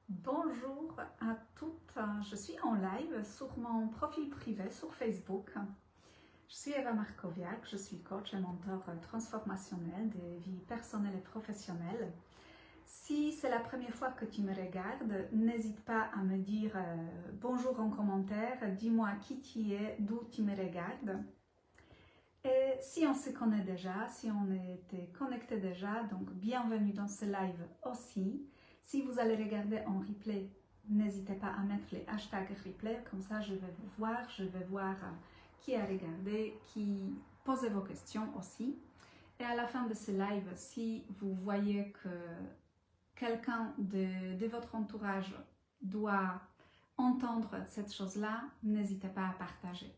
Bonjour à toutes, je suis en live sur mon profil privé sur Facebook. Je suis Eva Markowiak, je suis coach et mentor transformationnel de vie personnelle et professionnelle. Si c'est la première fois que tu me regardes, n'hésite pas à me dire bonjour en commentaire, dis-moi qui tu es, d'où tu me regardes. Et si on se connaît déjà, si on était connecté déjà, donc bienvenue dans ce live aussi. Si vous allez regarder en replay, n'hésitez pas à mettre les hashtags replay, comme ça je vais vous voir, je vais voir qui a regardé, qui posait vos questions aussi. Et à la fin de ce live, si vous voyez que quelqu'un de votre entourage doit entendre cette chose-là, n'hésitez pas à partager.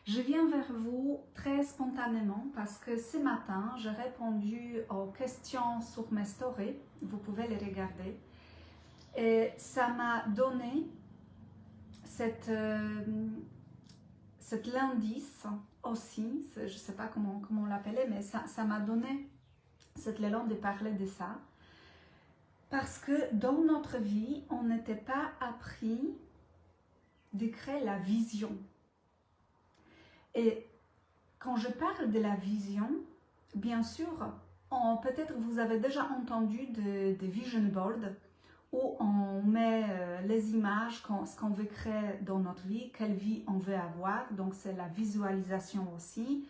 Je viens vers vous très spontanément parce que ce matin, j'ai répondu aux questions sur mes stories. Vous pouvez les regarder. Et ça m'a donné cet l'indice aussi, je ne sais pas comment l'appeler, mais ça m'a donné cet élan de parler de ça. Parce que dans notre vie, on n'était pas appris de créer la vision. Et quand je parle de la vision, bien sûr, peut-être vous avez déjà entendu des vision boards où on met les images, ce qu'on veut créer dans notre vie, quelle vie on veut avoir, donc c'est la visualisation aussi.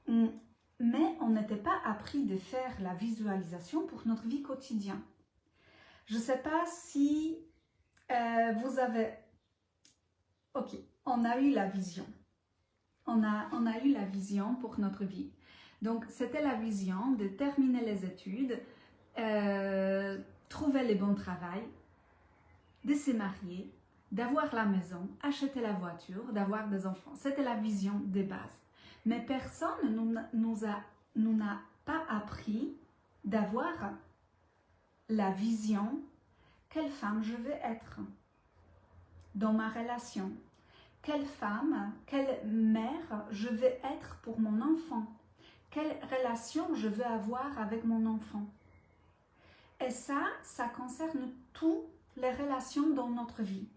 Mais on n'était pas appris de faire la visualisation pour notre vie quotidienne. Je ne sais pas si vous avez... Ok, on a eu la vision. On a eu la vision pour notre vie. Donc, c'était la vision de terminer les études, trouver le bon travail, de se marier, d'avoir la maison, acheter la voiture, d'avoir des enfants. C'était la vision de base. Mais personne nous n'a pas appris d'avoir la vision quelle femme je veux être dans ma relation. Quelle femme, quelle mère je veux être pour mon enfant? Quelle relation je veux avoir avec mon enfant? Et ça concerne toutes les relations dans notre vie.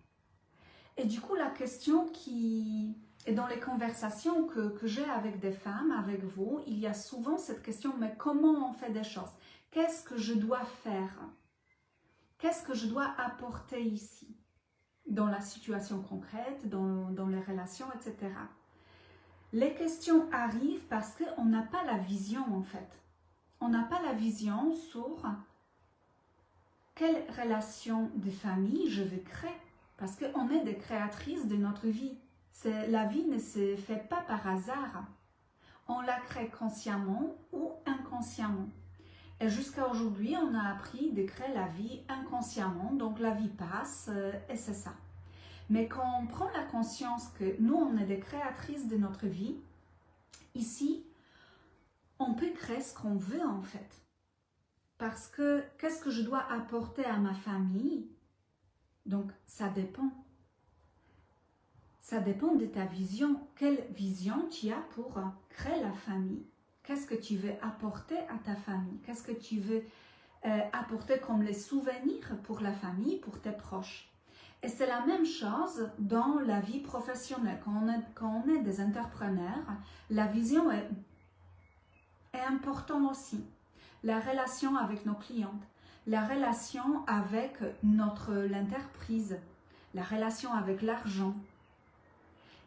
Et du coup, la question qui est dans les conversations que j'ai avec des femmes, avec vous, il y a souvent cette question, mais comment on fait des choses? Qu'est-ce que je dois faire? Qu'est-ce que je dois apporter ici? Dans la situation concrète, dans les relations, etc. Les questions arrivent parce qu'on n'a pas la vision en fait. On n'a pas la vision sur quelle relation de famille je veux créer. Parce qu'on est des créatrices de notre vie. La vie ne se fait pas par hasard. On la crée consciemment ou inconsciemment. Et jusqu'à aujourd'hui, on a appris de créer la vie inconsciemment. Donc la vie passe et c'est ça. Mais quand on prend la conscience que nous, on est des créatrices de notre vie, ici, on peut créer ce qu'on veut en fait. Parce que qu'est-ce que je dois apporter à ma famille? Donc, ça dépend. Ça dépend de ta vision. Quelle vision tu as pour créer la famille? Qu'est-ce que tu veux apporter à ta famille? Qu'est-ce que tu veux apporter comme les souvenirs pour la famille, pour tes proches? Et c'est la même chose dans la vie professionnelle. Quand on est des entrepreneurs, la vision est importante aussi. La relation avec nos clientes, la relation avec l'entreprise, la relation avec l'argent.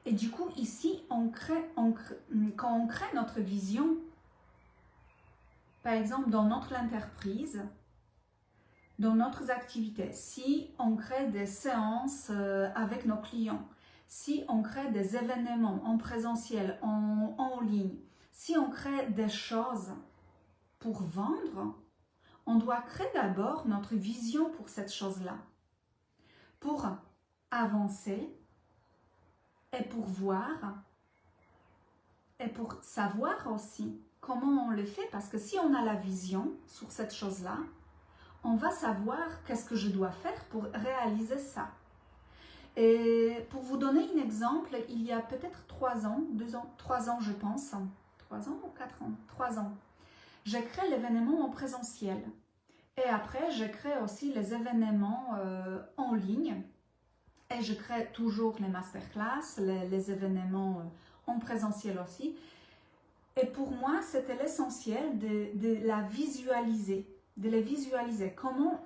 Et du coup, ici, quand on crée notre vision, par exemple dans notre entreprise, dans notre activité, si on crée des séances avec nos clients, si on crée des événements en présentiel, en ligne, si on crée des choses pour vendre, on doit créer d'abord notre vision pour cette chose-là, pour avancer et pour voir et pour savoir aussi comment on le fait, parce que si on a la vision sur cette chose-là, on va savoir qu'est-ce que je dois faire pour réaliser ça. Et pour vous donner un exemple, il y a peut-être 3 ans, 3 ans je pense, 3 ans ou 4 ans, 3 ans, j'ai créé l'événement en présentiel. Et après, je crée aussi les événements en ligne. Et je crée toujours les masterclass, les événements en présentiel aussi. Et pour moi, c'était l'essentiel de la visualiser, de les visualiser.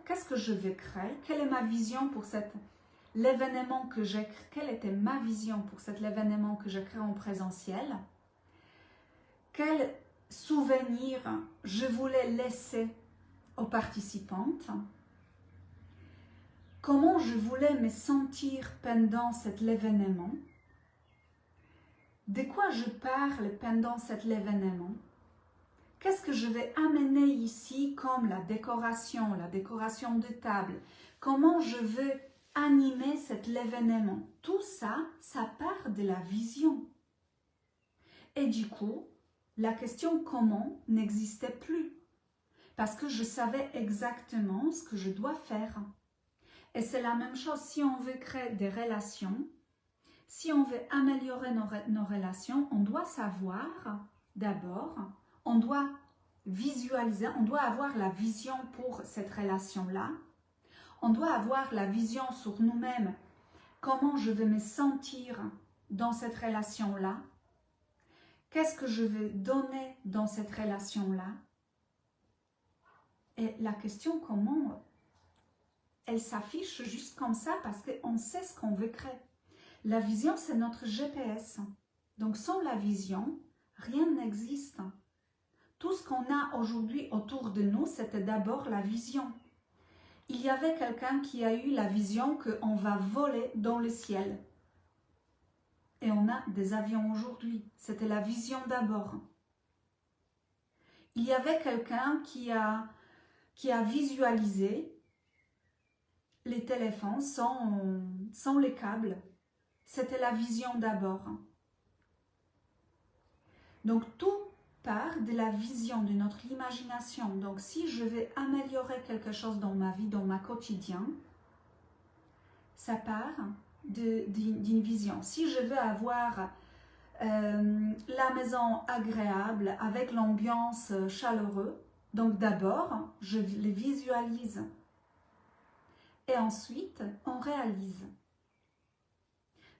Qu'est-ce que je vais créer? Quelle est ma vision pour l'événement que j'ai créé? Quelle était ma vision pour cet événement que je crée en présentiel? Quel souvenir je voulais laisser aux participantes? Comment je voulais me sentir pendant cet événement? De quoi je parle pendant cet événement? Qu'est-ce que je vais amener ici comme la décoration de table? Comment je veux animer cet événement? Tout ça, ça part de la vision. Et du coup, la question comment n'existait plus. Parce que je savais exactement ce que je dois faire. Et c'est la même chose si on veut créer des relations. Si on veut améliorer nos relations, on doit savoir d'abord, on doit visualiser, on doit avoir la vision pour cette relation-là. On doit avoir la vision sur nous-mêmes, comment je vais me sentir dans cette relation-là. Qu'est-ce que je veux donner dans cette relation-là? Et la question comment, elle s'affiche juste comme ça parce qu'on sait ce qu'on veut créer. La vision, c'est notre GPS. Donc, sans la vision, rien n'existe. Tout ce qu'on a aujourd'hui autour de nous, c'était d'abord la vision. Il y avait quelqu'un qui a eu la vision qu'on va voler dans le ciel. Et on a des avions aujourd'hui. C'était la vision d'abord. Il y avait quelqu'un qui a visualisé les téléphones sans les câbles. C'était la vision d'abord. Donc, tout part de la vision, de notre imagination. Donc, si je vais améliorer quelque chose dans ma vie, dans ma quotidien, ça part d'une vision. Si je veux avoir la maison agréable avec l'ambiance chaleureuse, donc d'abord, je les visualise. Et ensuite, on réalise.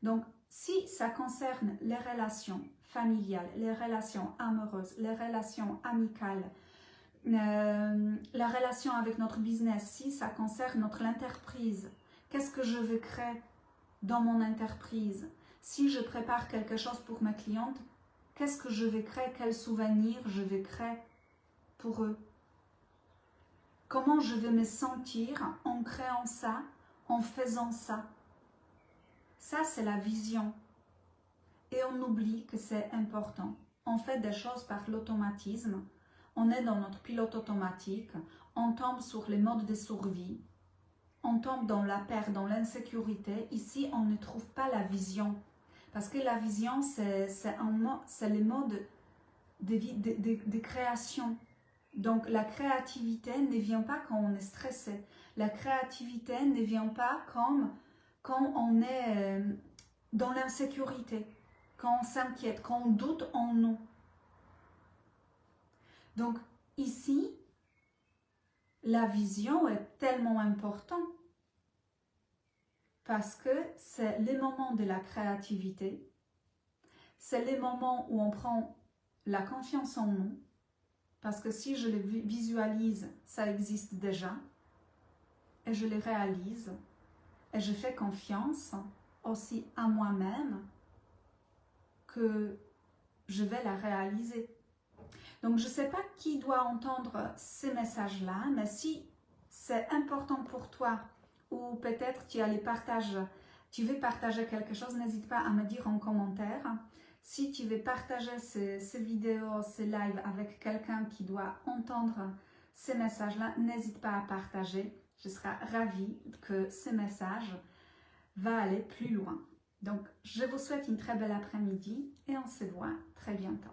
Donc, si ça concerne les relations familiales, les relations amoureuses, les relations amicales, la relation avec notre business, si ça concerne notre entreprise, qu'est-ce que je veux créer dans mon entreprise? Si je prépare quelque chose pour mes clientes, qu'est-ce que je vais créer? Quels souvenirs je vais créer pour eux? Comment je vais me sentir en créant ça, en faisant ça? Ça, c'est la vision. Et on oublie que c'est important. On fait des choses par l'automatisme. On est dans notre pilote automatique. On tombe sur les modes de survie. On tombe dans la peur, dans l'insécurité. Ici, on ne trouve pas la vision. Parce que la vision, c'est les modes de création. Donc, la créativité ne vient pas quand on est stressé. La créativité ne vient pas comme quand on est dans l'insécurité, quand on s'inquiète, quand on doute en nous. Donc, ici, la vision est tellement importante parce que c'est les moments de la créativité, c'est les moments où on prend la confiance en nous, parce que si je les visualise, ça existe déjà, et je les réalise, et je fais confiance aussi à moi-même que je vais la réaliser. Donc, je ne sais pas qui doit entendre ces messages-là, mais si c'est important pour toi, ou peut-être tu veux partager quelque chose, n'hésite pas à me dire en commentaire. Si tu veux partager ces vidéos, ces lives avec quelqu'un qui doit entendre ces messages-là, n'hésite pas à partager. Je serai ravie que ce message va aller plus loin. Donc, je vous souhaite une très belle après-midi et on se voit très bientôt.